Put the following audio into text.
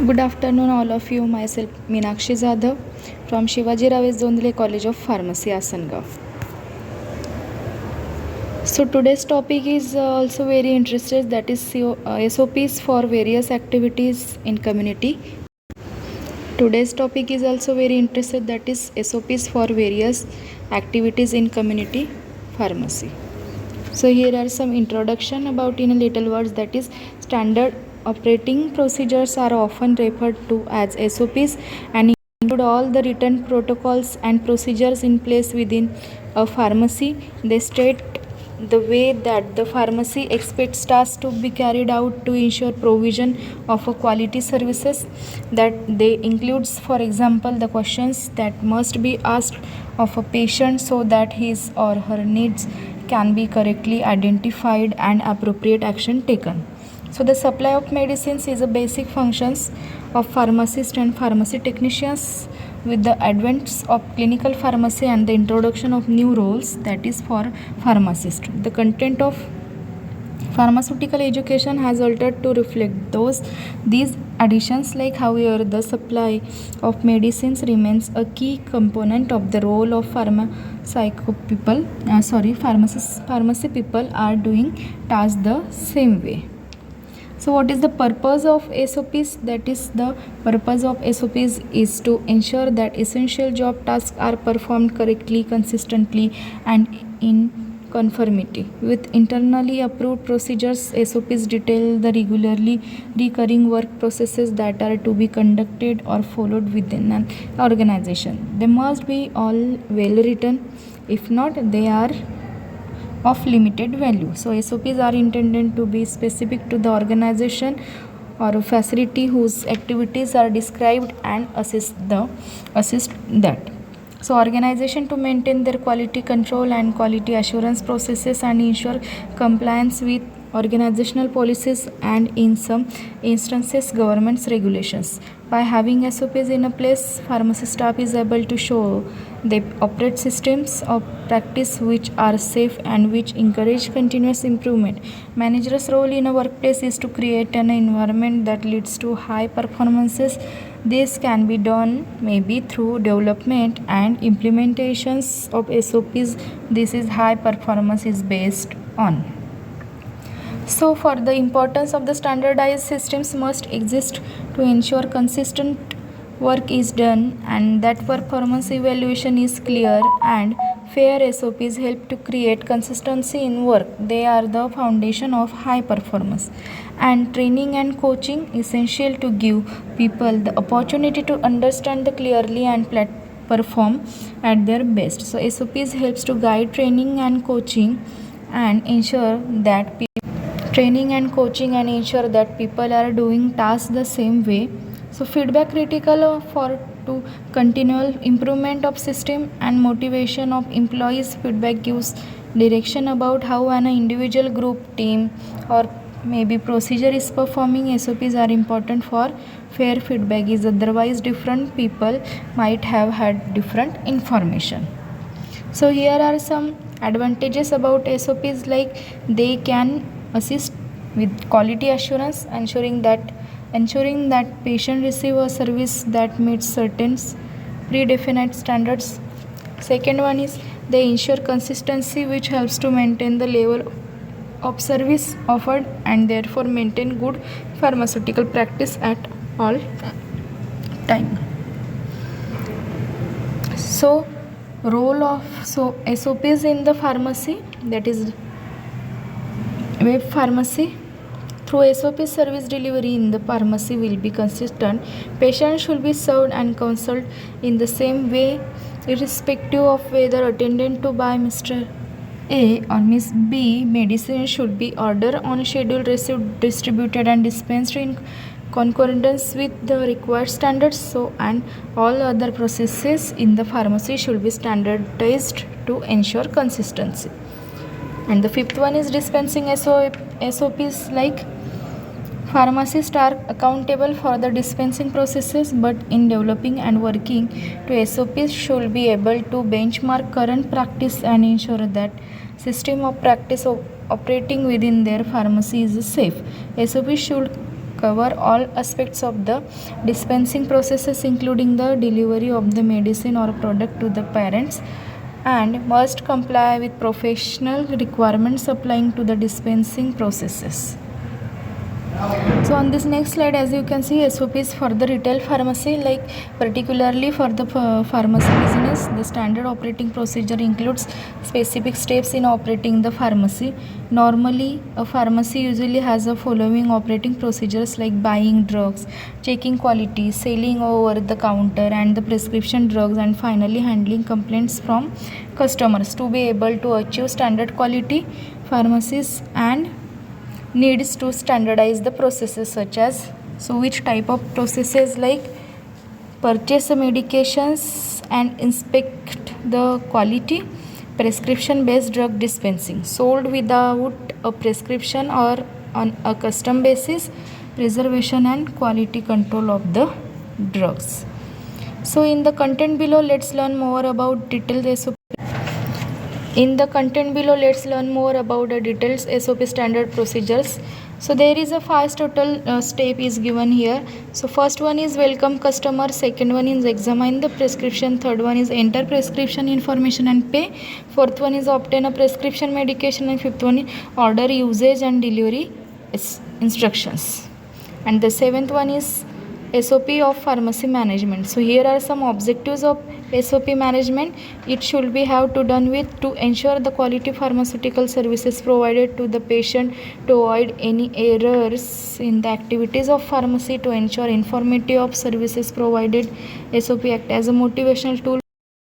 Good afternoon, all of you. Myself Meenakshi Jadhav from Shivaji Rao Zondle College of Pharmacy, Asangaon. So today's topic is also very interesting. That is SOPs for various activities in community. Today's topic is also very interesting. That is SOPs for various activities in community pharmacy. So here are some introduction about in a little words. That is standard operating procedures are often referred to as SOPs and include all the written protocols and procedures in place within a pharmacy. They state the way that the pharmacy expects tasks to be carried out to ensure provision of a quality services. That they includes, for example, the questions that must be asked of a patient so that his or her needs can be correctly identified and appropriate action taken. So the supply of medicines is a basic functions of pharmacists and pharmacy technicians. With the advent of clinical pharmacy and the introduction of new roles, that is for pharmacists, the content of pharmaceutical education has altered to reflect these additions. Like however, the supply of medicines remains a key component of the role of pharmacy people are doing tasks the same way. So what is the purpose of SOPs? That is, the purpose of SOPs is to ensure that essential job tasks are performed correctly, consistently, and in conformity with internally approved procedures. SOPs detail the regularly recurring work processes that are to be conducted or followed within an organization. They must be all well written. If not, they are of limited value. So SOPs are intended to be specific to the organization or a facility whose activities are described and assist that. So organization to maintain their quality control and quality assurance processes and ensure compliance with organizational policies and in some instances government's regulations. By having SOPs in a place, pharmacy staff is able to show they operate systems of practice which are safe and which encourage continuous improvement. Manager's role in a workplace is to create an environment that leads to high performances. This can be done maybe through development and implementations of SOPs. This is high performance is based on. So for the importance of the standardized systems must exist to ensure consistent work is done and that performance evaluation is clear and fair. SOPs help to create consistency in work. They are the foundation of high performance. And training and coaching essential to give people the opportunity to understand the clearly and perform at their best. So SOPs helps to guide training and coaching and ensure that people are doing tasks the same way. So feedback critical for to continual improvement of system and motivation of employees. Feedback gives direction about how an individual, group, team, or maybe procedure is performing. SOPs are important for fair feedback is otherwise different people might have had different information. So here are some advantages about SOPs, like they can assist with quality assurance, ensuring that patient receive a service that meets certain predefined standards. Second one is they ensure consistency, which helps to maintain the level of service offered and therefore maintain good pharmaceutical practice at all time. So role of SOPs in the pharmacy, that is web pharmacy. Through SOP, service delivery in the pharmacy will be consistent. Patients should be served and counseled in the same way, irrespective of whether attended to by Mr. A or Miss B. Medicine should be ordered on schedule, received, distributed, and dispensed in concordance with the required standards. So, and all other processes in the pharmacy should be standardized to ensure consistency. And the fifth one is dispensing SOPs, like pharmacists are accountable for the dispensing processes, but in developing and working to SOPs should be able to benchmark current practice and ensure that system of practice of operating within their pharmacy is safe. SOPs should cover all aspects of the dispensing processes, including the delivery of the medicine or product to the parents, and must comply with professional requirements applying to the dispensing processes. So on this next slide, as you can see, SOPs for the retail pharmacy, like particularly for the pharmacy business, the standard operating procedure includes specific steps in operating the pharmacy. Normally, a pharmacy usually has the following operating procedures, like buying drugs, checking quality, selling over the counter and the prescription drugs, and finally handling complaints from customers. To be able to achieve standard quality, pharmacies and needs to standardize the processes, such as, so which type of processes, like purchase the medications and inspect the quality, prescription based drug dispensing, sold without a prescription or on a custom basis, preservation and quality control of the drugs. So in the content below, let's learn more about detailed SOP. In the content below, let's learn more about the detailed SOP standard procedures. So there is a 5 total step is given here. So first one is welcome customer, second one is examine the prescription, third one is enter prescription information and pay, fourth one is obtain a prescription medication, and fifth one is order usage and delivery instructions, and the seventh one is SOP of pharmacy management. So here are some objectives of SOP management. It should be have to done with to ensure the quality pharmaceutical services provided to the patient, to avoid any errors in the activities of pharmacy, to ensure informative of services provided. SOP act as a motivational tool